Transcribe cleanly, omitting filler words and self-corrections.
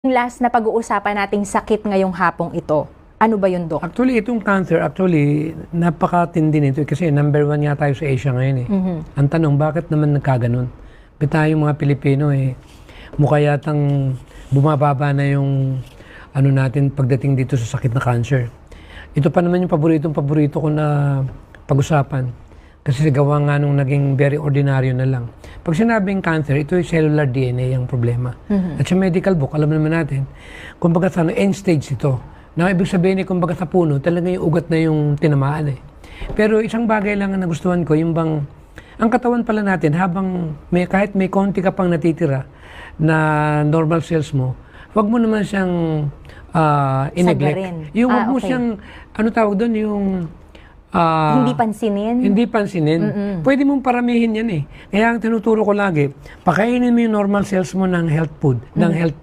Yung last na pag-uusapan nating sakit ngayong hapong ito, ano ba yun, Dok? Actually, itong cancer, napakatindi nito kasi number 1 nga tayo sa Asia ngayon eh. Ang tanong, bakit naman nagkaganon? Ba't tayong mga Pilipino mukha yatang bumababa na yung ano natin pagdating dito sa sakit na cancer. Ito pa naman yung paborito ko na pag-usapan. Kasi gawa nga nung naging very ordinaryo na lang. Pag sinabing cancer, ito yung cellular DNA ang problema. At sa medical book, alam naman natin, kumbaga sa end stage ito. Na ibig sabihin kumbaga sa puno, talaga yung ugat na yung tinamaan eh. Pero isang bagay lang ang nagustuhan ko, yung bang, ang katawan pala natin, habang kahit may konti ka pang natitira na normal cells mo, wag mo naman siyang i-neglect. Yung wag mo siyang, ano tawag doon, yung hindi pansinin? Hindi pansinin. Pwede mong paramihin yan eh. Kaya ang tinuturo ko lagi, pakainin mo yung normal cells mo ng health food, ng health